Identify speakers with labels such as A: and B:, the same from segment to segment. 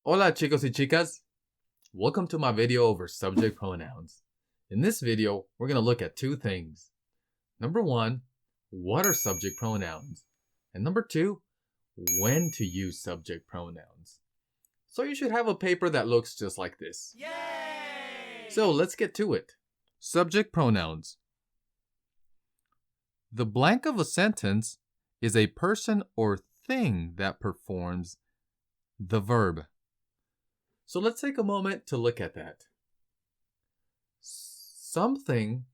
A: Hola chicos y chicas! Welcome to my video over subject pronouns. In this video, we're going to look at two things. Number one, what are subject pronouns? And number two, when to use subject pronouns. So you should have a paper that looks just like this.
B: Yay!
A: So let's get to it. Subject pronouns. The blank of a sentence is a person or thing that performs the verb. So let's take a moment to look at that. Something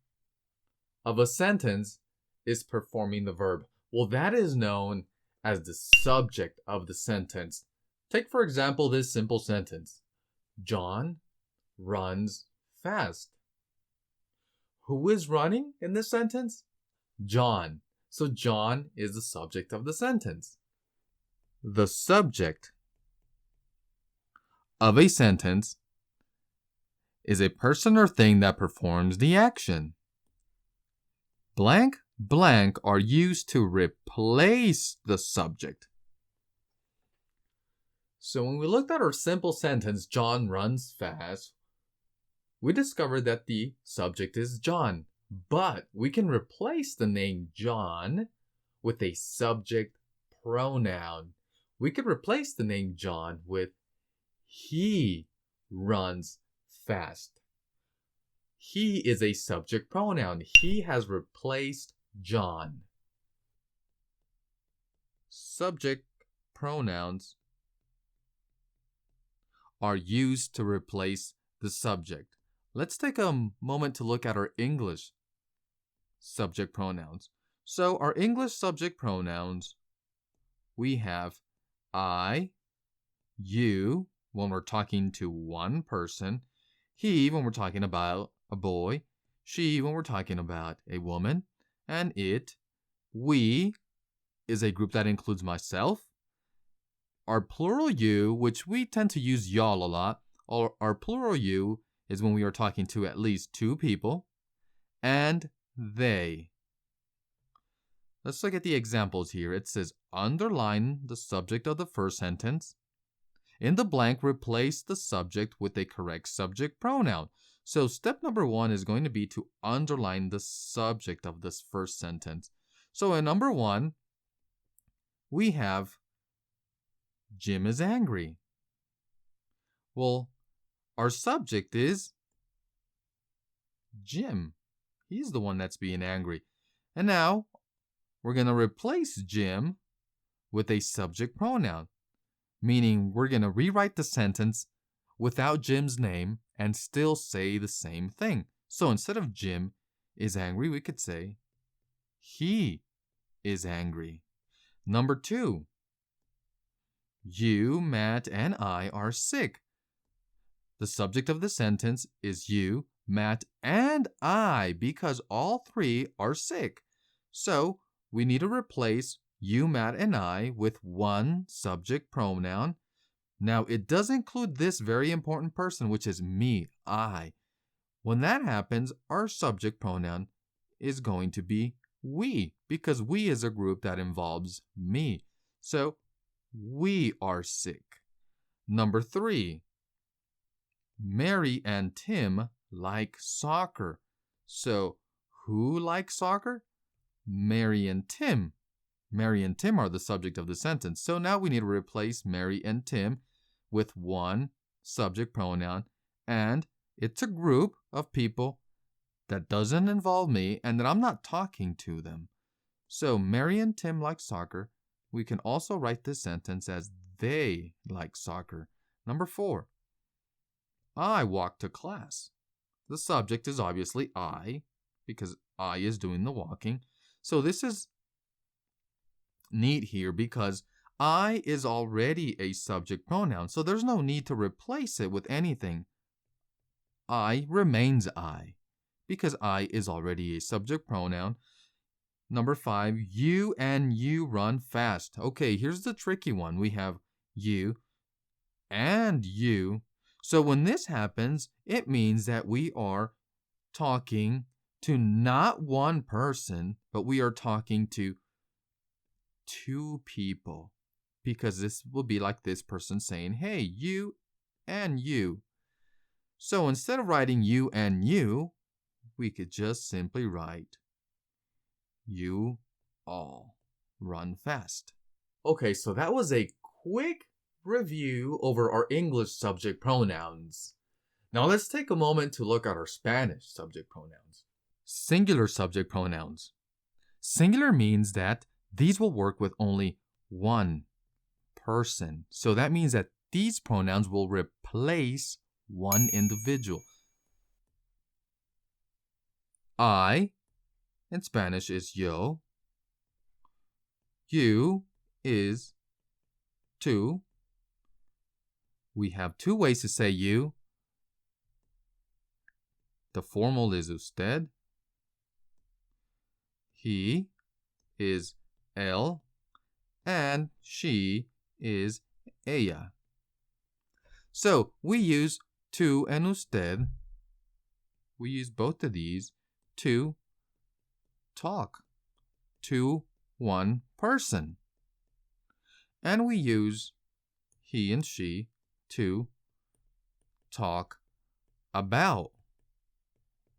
A: of a sentence is performing the verb. Well, that is known as the subject of the sentence. Take, for example, this simple sentence. John runs fast. Who is running in this sentence? John. So John is the subject of the sentence. The subject of a sentence is a person or thing that performs the action. Blank, blank are used to replace the subject. So when we looked at our simple sentence, John runs fast, we discovered that the subject is John. But we can replace the name John with a subject pronoun. We could replace the name John with he runs fast. He is a subject pronoun. He has replaced John. Subject pronouns are used to replace the subject. Let's take a moment to look at our English subject pronouns. So our English subject pronouns, we have I, you, when we're talking to one person, he when we're talking about a boy, she when we're talking about a woman, and it, we, is a group that includes myself. Our plural you, which we tend to use y'all a lot, or our plural you is when we are talking to at least two people, and they. Let's look at the examples here. It says underline the subject of the first sentence. In the blank, replace the subject with a correct subject pronoun. So step number one is going to be to underline the subject of this first sentence. So in number one, we have Jim is angry. Well, our subject is Jim. He's the one that's being angry. And now we're going to replace Jim with a subject pronoun. Meaning we're going to rewrite the sentence without Jim's name and still say the same thing. So instead of Jim is angry, we could say he is angry. Number two, you, Matt, and I are sick. The subject of the sentence is you, Matt, and I because all three are sick. So we need to replace you, Matt, and I with one subject pronoun. Now, it does include this very important person, which is me, I. When that happens, our subject pronoun is going to be we, because we is a group that involves me. So, we are sick. Number three, Mary and Tim like soccer. So, who likes soccer? Mary and Tim. Mary and Tim are the subject of the sentence. So now we need to replace Mary and Tim with one subject pronoun. And it's a group of people that doesn't involve me and that I'm not talking to them. So Mary and Tim like soccer. We can also write this sentence as they like soccer. Number four, I walk to class. The subject is obviously I because I is doing the walking. So this is neat here because I is already a subject pronoun, so there's no need to replace it with anything. I remains I because I is already a subject pronoun. Number five, you and you run fast. Okay, here's the tricky one. We have you and you. So when this happens, it means that we are talking to not one person, but we are talking to two people, because this will be like this person saying, hey, you and you. So instead of writing you and you, we could just simply write you all run fast. Okay, so that was a quick review over our English subject pronouns. Now let's take a moment to look at our Spanish subject pronouns. Singular subject pronouns. Singular means that these will work with only one person. So that means that these pronouns will replace one individual. I in Spanish is yo. You is tú. We have two ways to say you. The formal is usted. He is él. And she is ella. So we use tú and usted. We use both of these to talk to one person. And we use he and she to talk about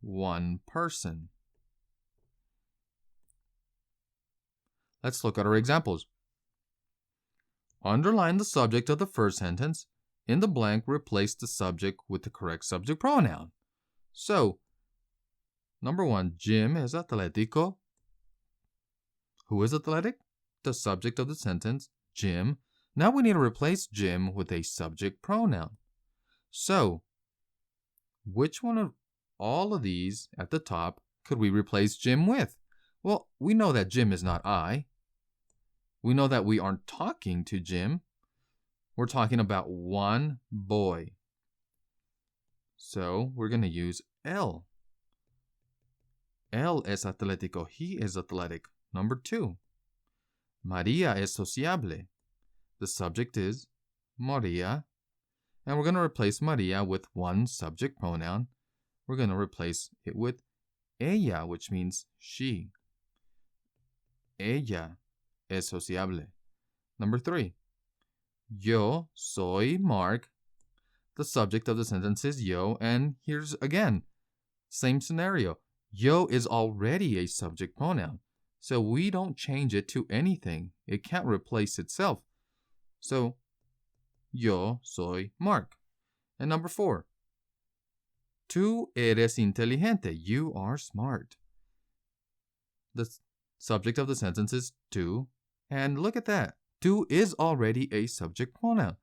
A: one person. Let's look at our examples. Underline the subject of the first sentence. In the blank, replace the subject with the correct subject pronoun. So, number 1, Jim is atlético. Who is athletic? The subject of the sentence, Jim. Now we need to replace Jim with a subject pronoun. So, which one of all of these at the top could we replace Jim with? Well, we know that Jim is not I. We know that we aren't talking to Jim. We're talking about one boy. So we're going to use él. Él es atlético. He is athletic. Number 2. María es sociable. The subject is María. And we're going to replace María with one subject pronoun. We're going to replace it with ella, which means she. Ella es sociable. Number 3. Yo soy Mark. The subject of the sentence is yo, and here's again, same scenario. Yo is already a subject pronoun, so we don't change it to anything. It can't replace itself. So, yo soy Mark. And number 4. Tú eres inteligente. You are smart. The subject of the sentence is tú, and look at that. Tú is already a subject pronoun.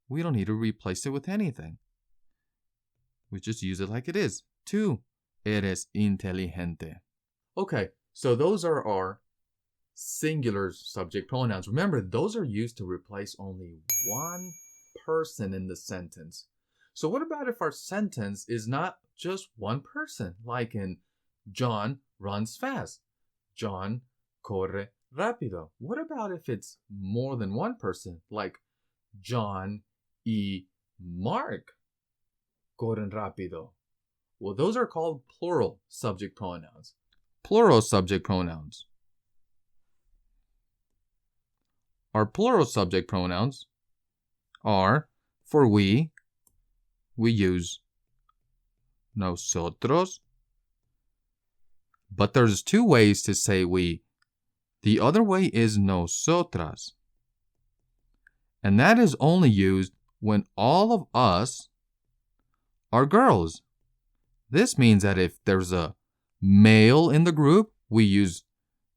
A: We don't need to replace it with anything. We just use it like it is. Tú eres inteligente. Okay, so those are our singular subject pronouns. Remember, those are used to replace only one person in the sentence. So what about if our sentence is not just one person, like in John runs fast, John corre rápido? What about if it's more than one person, like John y Mark corren rápido? Well, those are called plural subject pronouns. Plural subject pronouns. Our plural subject pronouns are for we use nosotros. But there's two ways to say we. The other way is nosotras. And that is only used when all of us are girls. This means that if there's a male in the group, we use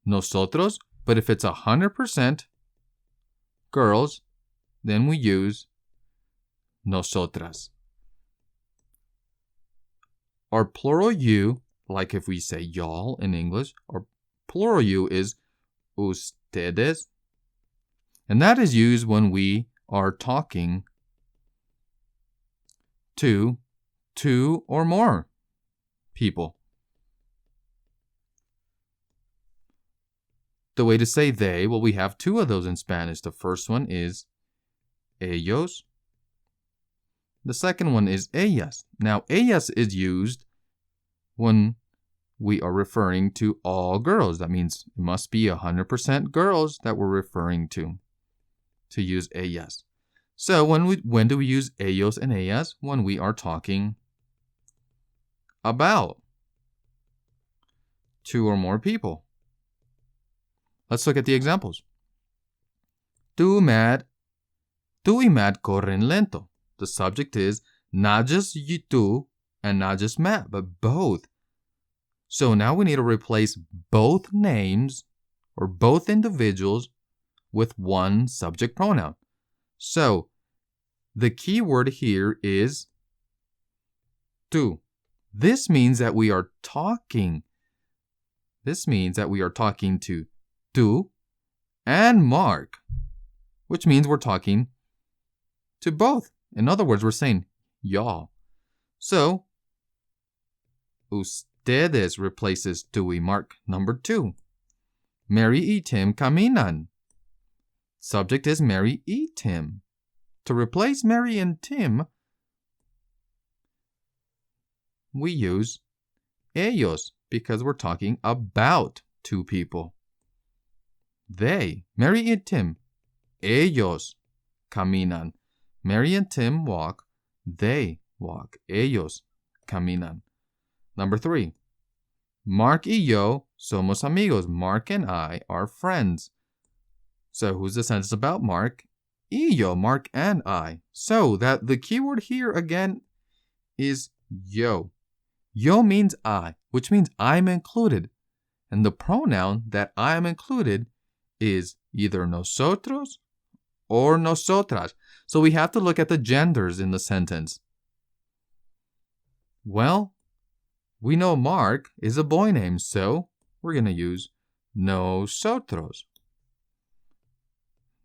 A: nosotros. But if it's 100% girls, then we use nosotras. Our plural you, like if we say y'all in English, our plural you is ustedes. And that is used when we are talking to two or more people. The way to say they, well, we have two of those in Spanish. The first one is ellos. The second one is ellas. Now, ellas is used when we are referring to all girls. That means it must be 100% girls that we're referring to use ellas. So when do we use ellos and ellas? When we are talking about two or more people. Let's look at the examples. Tú y Matt corren lento. The subject is not just tú and not just Matt, but both. So now we need to replace both names or both individuals with one subject pronoun. So the key word here is tú. This means that we are talking. This means that we are talking to tú and Mark, which means we're talking to both. In other words, we're saying y'all. So ustedes replaces tú y Mark. Number 2. Mary y Tim caminan. Subject is Mary y Tim. To replace Mary and Tim, we use ellos because we're talking about two people. They, Mary and Tim, ellos caminan. Mary and Tim walk, they walk. Ellos caminan. Number 3. Mark y yo somos amigos. Mark and I are friends. So who's the sentence about? Mark y yo, Mark and I. So that the keyword here again is yo. Yo means I, which means I'm included. And the pronoun that I am included is either nosotros or nosotras. So we have to look at the genders in the sentence. Well, we know Mark is a boy name, so we're going to use nosotros.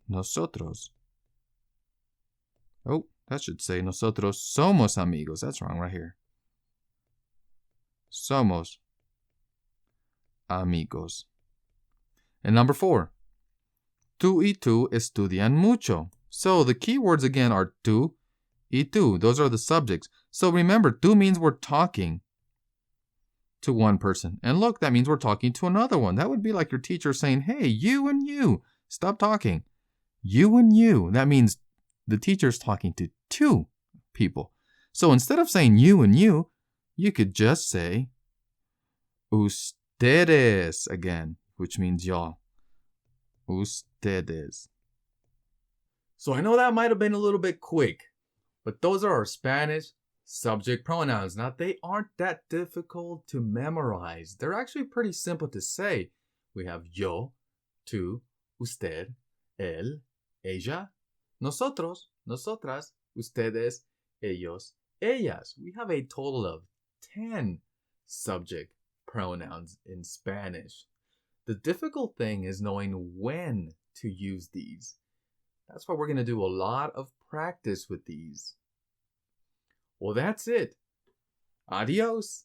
A: Nosotros. Oh, that should say nosotros somos amigos. That's wrong right here. Somos amigos. And number 4. Tú y tú estudian mucho. So the key words again are tú y tú. Those are the subjects. So remember, tú means we're talking to one person. And look, that means we're talking to another one. That would be like your teacher saying, hey, you and you, stop talking. You and you. That means the teacher's talking to two people. So instead of saying you and you could just say ustedes again, which means y'all. Ustedes. So I know that might have been a little bit quick, but those are our Spanish subject pronouns. Now, they aren't that difficult to memorize. They're actually pretty simple to say. We have yo, tú, usted, él, ella, nosotros, nosotras, ustedes, ellos, ellas. We have a total of 10 subject pronouns in Spanish. The difficult thing is knowing when to use these. That's why we're going to do a lot of practice with these. Well, that's it. Adios.